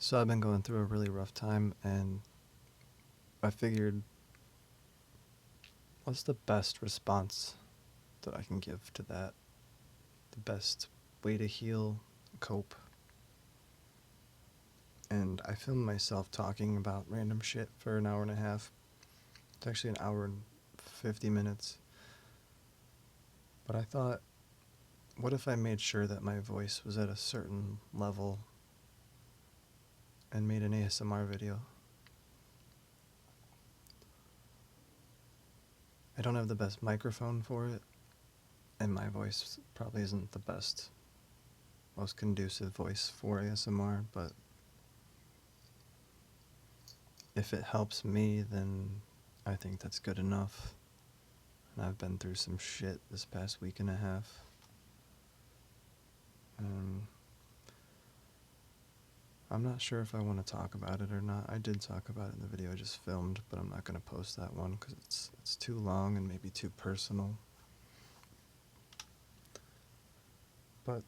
So I've been going through a really rough time, and I figured, what's the best response that I can give to that? The best way to heal, cope. And I filmed myself talking about random shit for an hour and a half. It's actually an hour and 50 minutes. But I thought, what if I made sure that my voice was at a certain level and made an ASMR video? I don't have the best microphone for it, and my voice probably isn't the best, most conducive voice for ASMR, but if it helps me, then I think that's good enough. And I've been through some shit this past week and a half. And I'm not sure if I want to talk about it or not. I did talk about it in the video I just filmed, but I'm not going to post that one because it's too long and maybe too personal. But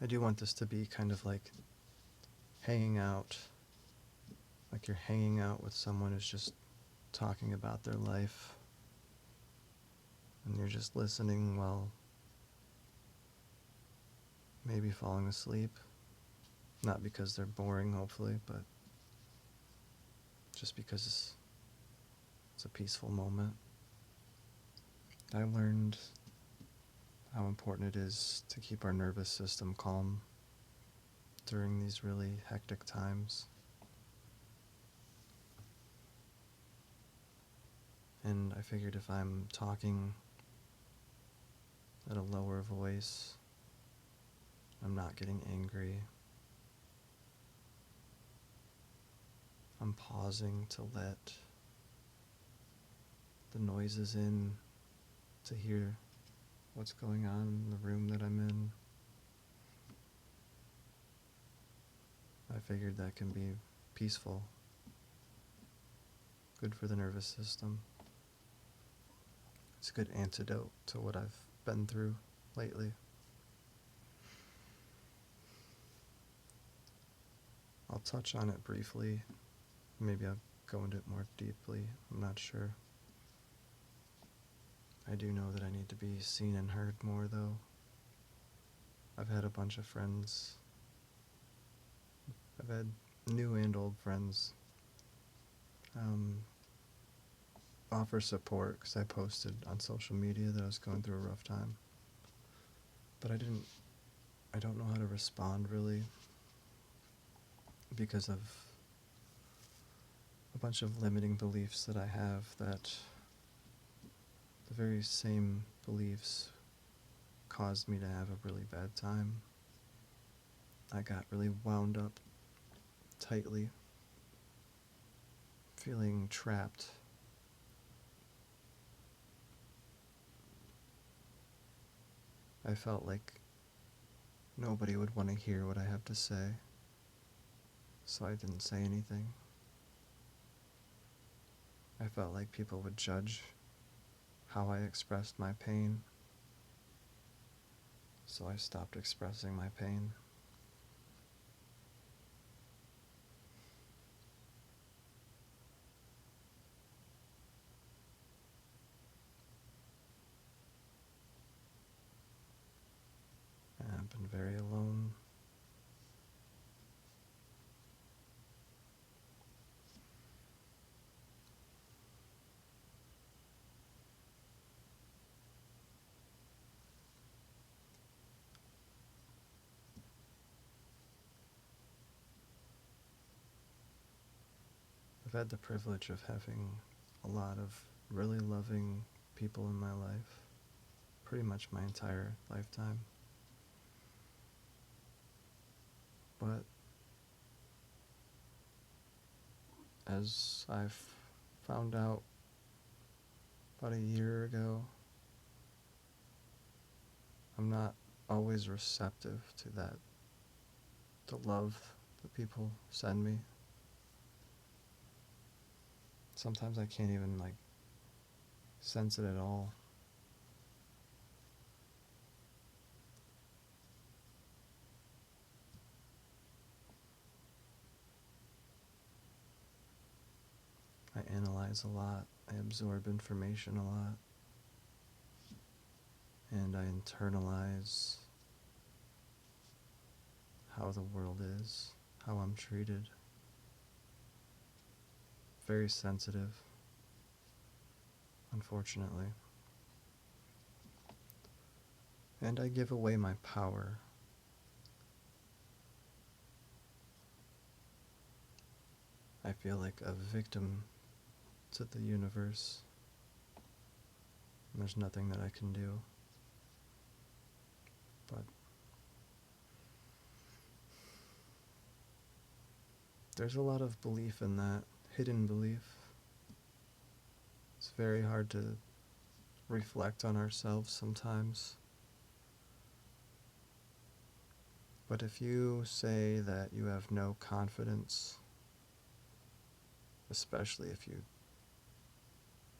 I do want this to be kind of like hanging out, like you're hanging out with someone who's just talking about their life, and you're just listening while maybe falling asleep. Not because they're boring, hopefully, but just because it's a peaceful moment. I learned how important it is to keep our nervous system calm during these really hectic times. And I figured if I'm talking at a lower voice, I'm not getting angry, I'm pausing to let the noises in, to hear what's going on in the room that I'm in. I figured that can be peaceful, good for the nervous system. It's a good antidote to what I've been through lately. I'll touch on it briefly. Maybe I'll go into it more deeply. I'm not sure. I do know that I need to be seen and heard more, though. I've had a bunch of friends. I've had new and old friends offer support because I posted on social media that I was going through a rough time. But I don't know how to respond really because of a bunch of limiting beliefs that I have, that the very same beliefs caused me to have a really bad time. I got really wound up tightly, feeling trapped. I felt like nobody would want to hear what I have to say, so I didn't say anything. I felt like people would judge how I expressed my pain, so I stopped expressing my pain. And I've been very alone. I've had the privilege of having a lot of really loving people in my life, pretty much my entire lifetime. But as I've found out about a year ago, I'm not always receptive to that, the love that people send me. Sometimes I can't even sense it at all. internalize a lot. I absorb information a lot. And I internalize how the world is, how I'm treated. Very sensitive, unfortunately. And I give away my power. I feel like a victim to the universe. And there's nothing that I can do. But there's a lot of belief in that, hidden belief. It's very hard to reflect on ourselves sometimes. But if you say that you have no confidence, especially if you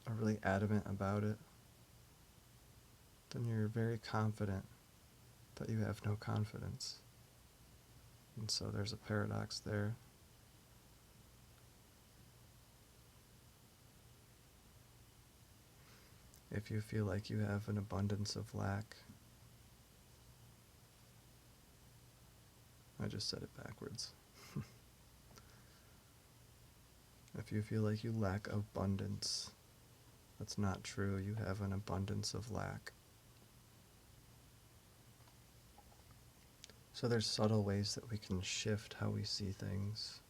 are really adamant about it, then you're very confident that you have no confidence. And so there's a paradox there. If you feel like you have an abundance of lack, I just said it backwards. If you feel like you lack abundance, that's not true. You have an abundance of lack. So there's subtle ways that we can shift how we see things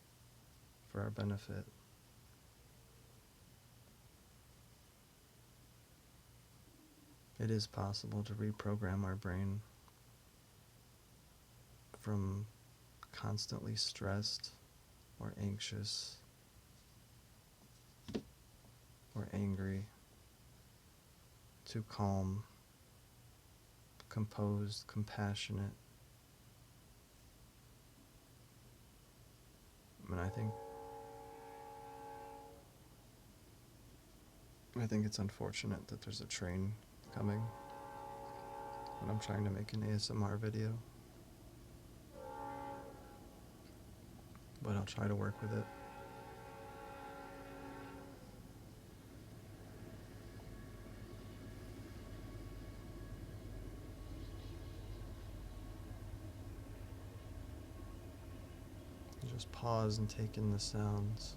for our benefit. It is possible to reprogram our brain from constantly stressed or anxious or angry to calm, composed, compassionate. And I think it's unfortunate that there's a train coming when I'm trying to make an ASMR video. But I'll try to work with it. Just pause and take in the sounds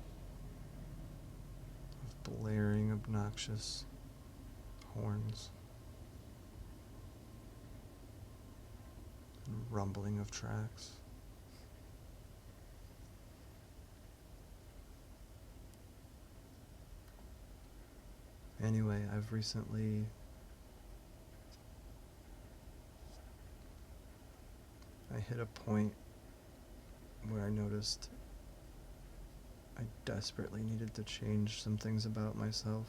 of blaring, obnoxious horns and rumbling of tracks. Anyway, I've recently I hit a point where I noticed I desperately needed to change some things about myself.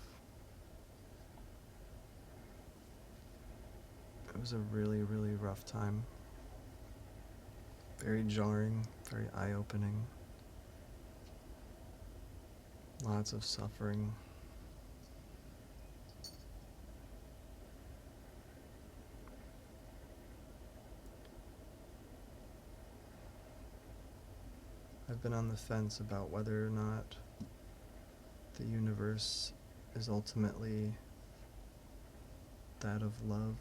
It was a really, really rough time. Very jarring, very eye-opening. Lots of suffering. I've been on the fence about whether or not the universe is ultimately that of love.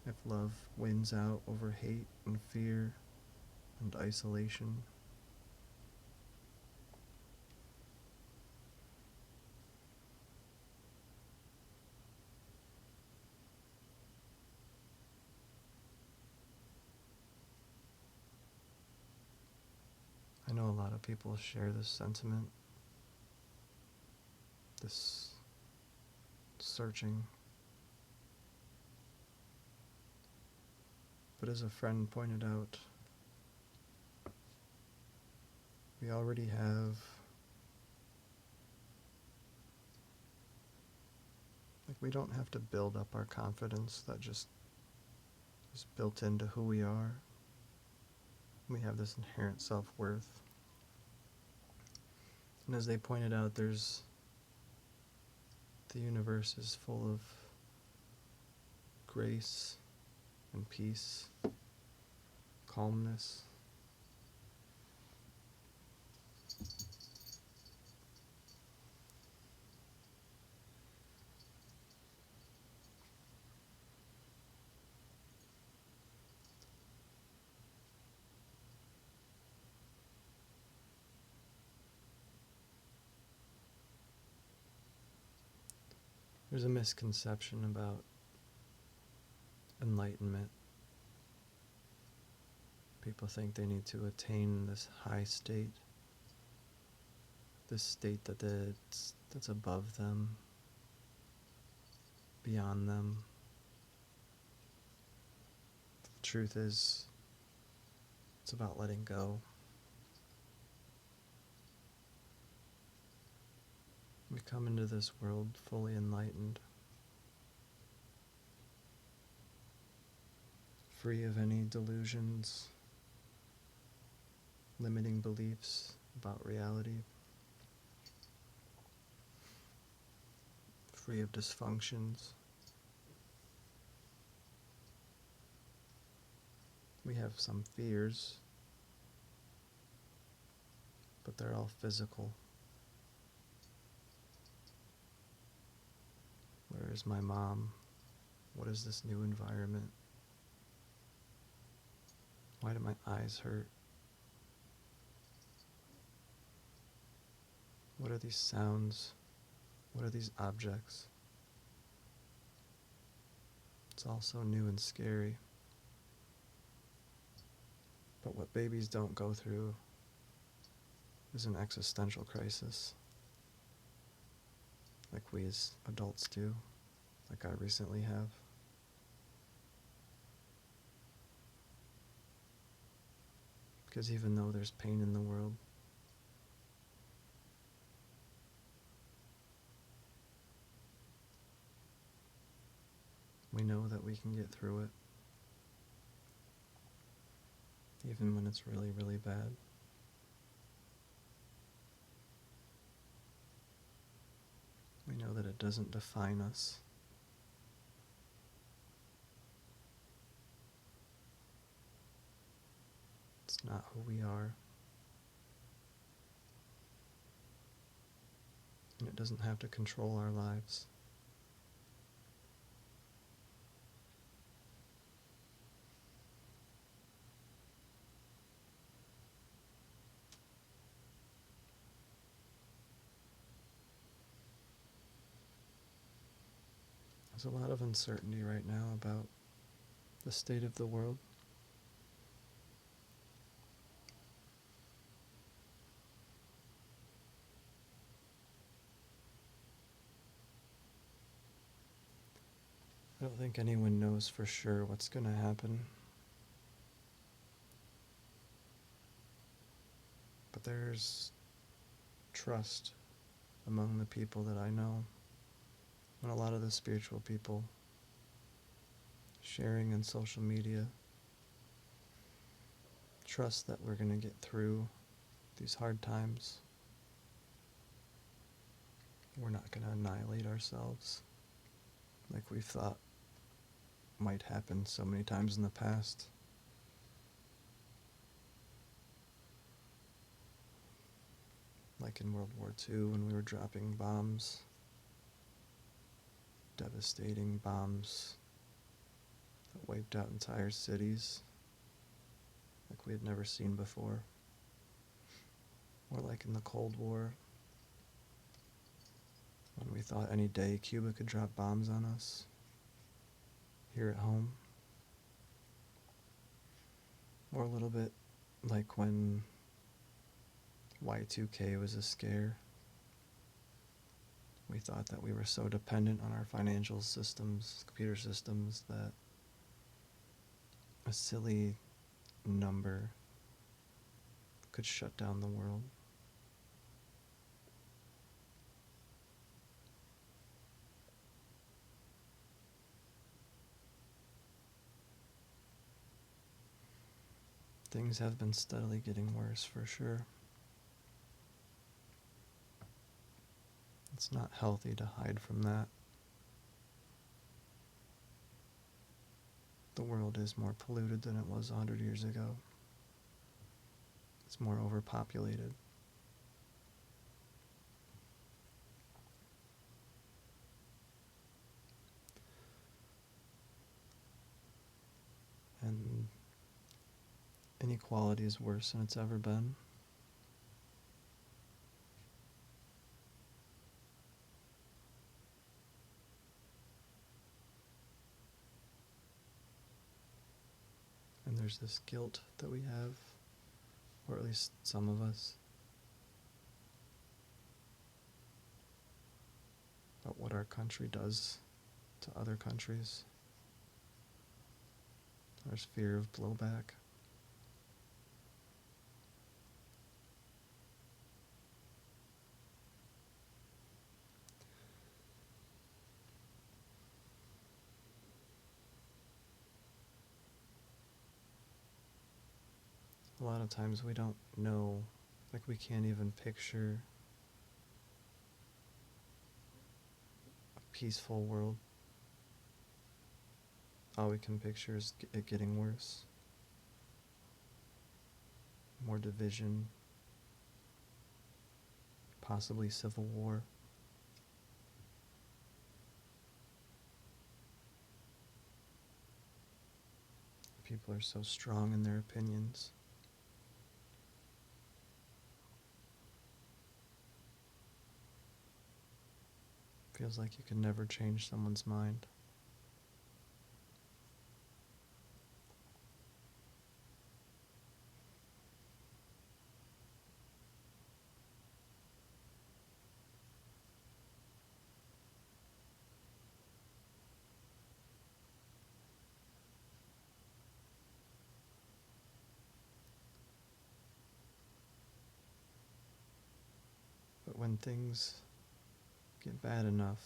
If love wins out over hate and fear and isolation. I know a lot of people share this sentiment, this searching. But as a friend pointed out, we already have we don't have to build up our confidence. That just is built into who we are. We have this inherent self-worth. And as they pointed out, the universe is full of grace and peace, calmness. There's a misconception about enlightenment. People think they need to attain this high state, this state that's above them, beyond them. The truth is, it's about letting go. We come into this world fully enlightened, free of any delusions, limiting beliefs about reality, free of dysfunctions. We have some fears, but they're all physical. Where is my mom? What is this new environment? Why do my eyes hurt? What are these sounds? What are these objects? It's all so new and scary. But what babies don't go through is an existential crisis, like we as adults do, like I recently have. Because even though there's pain in the world, we know that we can get through it, even when it's really, really bad. We know that it doesn't define us. It's not who we are. And it doesn't have to control our lives. There's a lot of uncertainty right now about the state of the world. I don't think anyone knows for sure what's going to happen. But there's trust among the people that I know, and a lot of the spiritual people sharing on social media. Trust that we're going to get through these hard times. We're not going to annihilate ourselves like we've thought might happen so many times in the past. Like in World War II when we were dropping bombs, devastating bombs that wiped out entire cities like we had never seen before. Or like in the Cold War, when we thought any day Cuba could drop bombs on us here at home. Or a little bit like when Y2K was a scare. We thought that we were so dependent on our financial systems, computer systems, that a silly number could shut down the world. Things have been steadily getting worse for sure. It's not healthy to hide from that. The world is more polluted than it was 100 years ago. It's more overpopulated. inequality is worse than it's ever been. And there's this guilt that we have, or at least some of us, about what our country does to other countries. There's fear of blowback. A lot of times we don't know, like we can't even picture a peaceful world. All we can picture is it getting worse. More division, possibly civil war. People are so strong in their opinions. Feels like you can never change someone's mind. But when things get bad enough,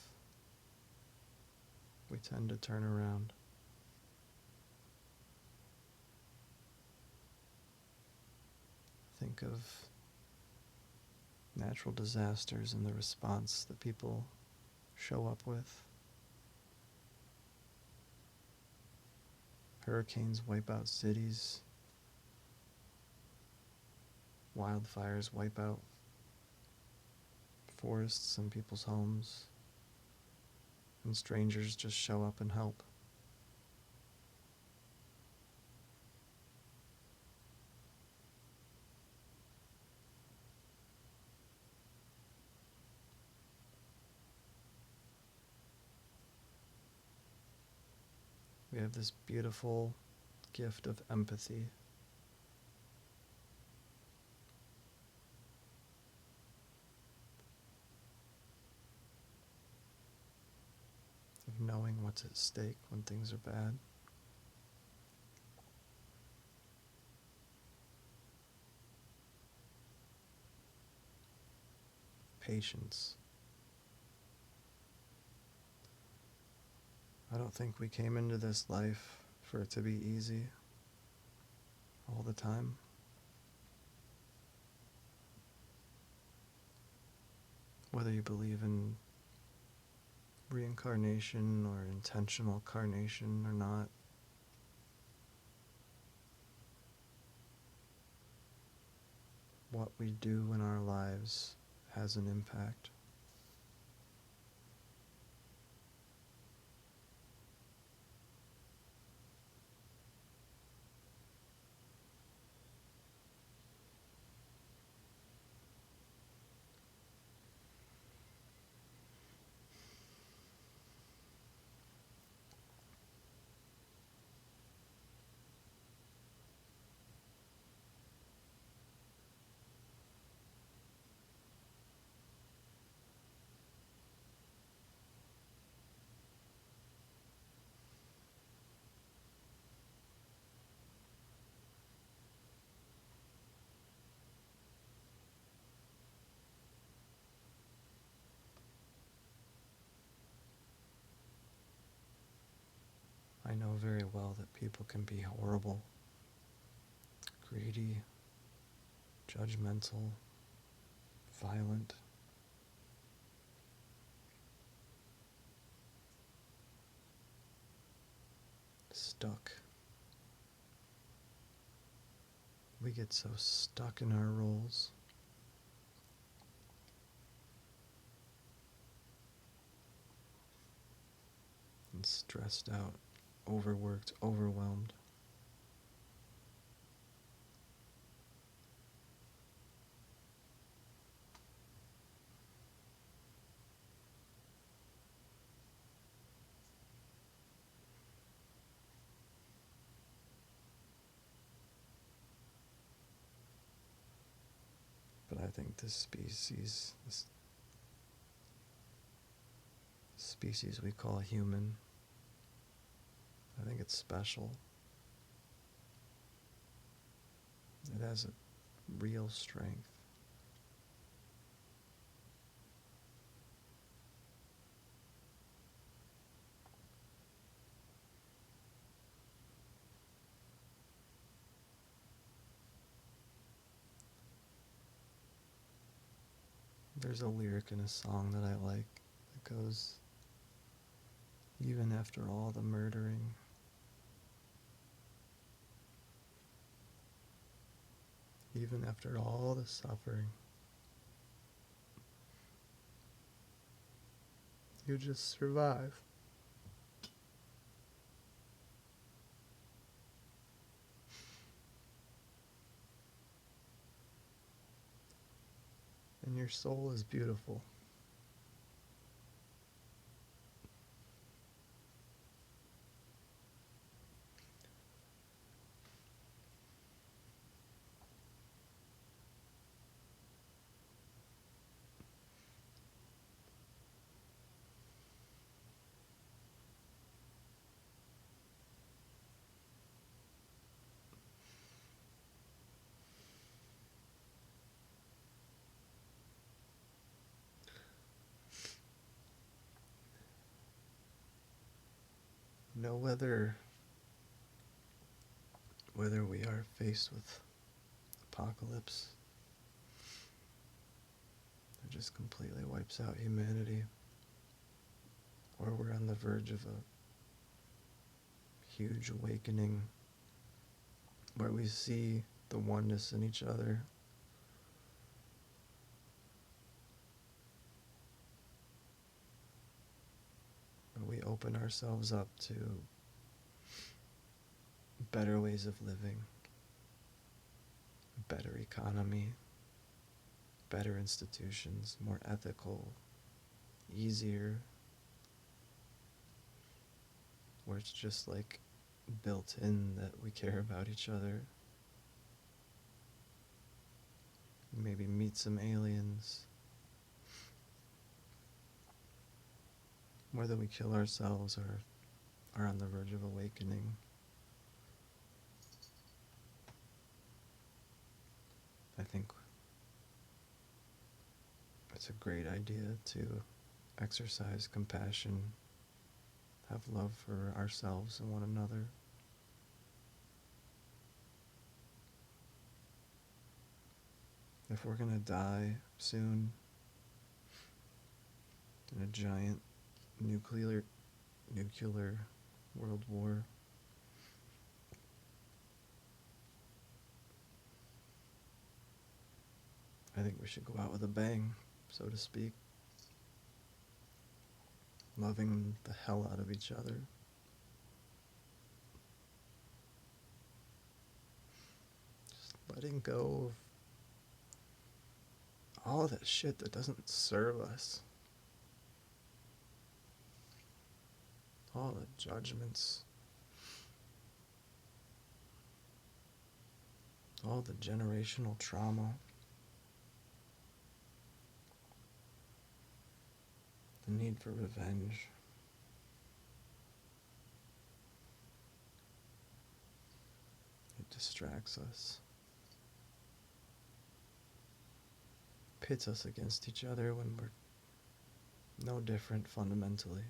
we tend to turn around. Think of natural disasters and the response that people show up with. Hurricanes wipe out cities. Wildfires wipe out forests and people's homes. And strangers just show up and help. We have this beautiful gift of empathy. Of knowing what's at stake when things are bad. Patience. I don't think we came into this life for it to be easy all the time. Whether you believe in reincarnation or intentional carnation or not, what we do in our lives has an impact. I know very well that people can be horrible, greedy, judgmental, violent. Stuck. We get so stuck in our roles. And stressed out, overworked, overwhelmed. I think this species we call human, I think it's special. It has a real strength. There's a lyric in a song that I like that goes, even after all the murdering, even after all the suffering, you just survive. And your soul is beautiful. Know whether we are faced with apocalypse that just completely wipes out humanity, or we're on the verge of a huge awakening where we see the oneness in each other. Where we open ourselves up to better ways of living, better economy, better institutions, more ethical, easier, where it's just like built in that we care about each other. Maybe meet some aliens. Whether we kill ourselves or are on the verge of awakening. I think it's a great idea to exercise compassion, have love for ourselves and one another. If we're gonna die soon in a giant nuclear world war, I think we should go out with a bang, so to speak. Loving the hell out of each other. Just letting go of all that shit that doesn't serve us. All the judgments. All the generational trauma. The need for revenge. It distracts us. Pits us against each other when we're no different fundamentally.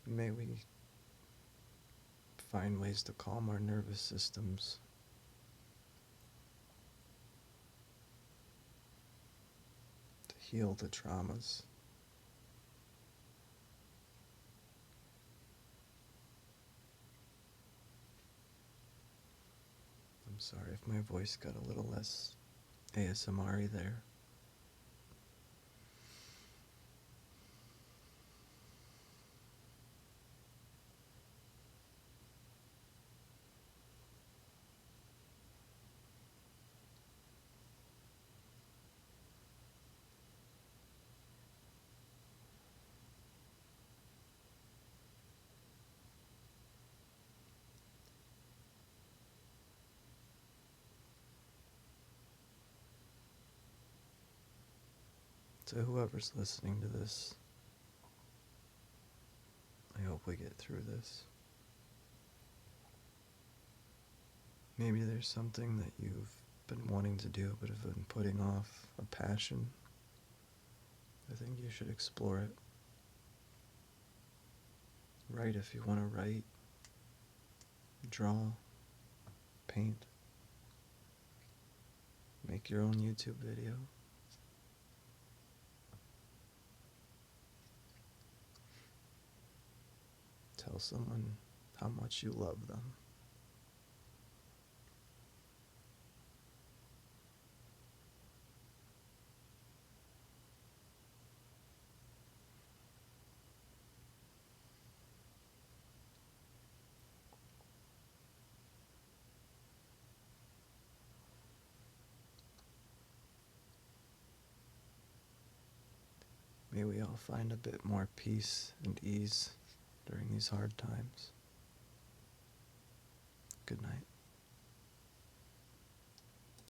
May we find ways to calm our nervous systems. To heal the traumas. I'm sorry if my voice got a little less ASMR-y there. to whoever's listening to this, I hope we get through this. Maybe there's something that you've been wanting to do but have been putting off, a passion. I think you should explore it. Write if you want to write. Draw. Paint. Make your own YouTube video. Tell someone how much you love them. May we all find a bit more peace and ease during these hard times. Good night.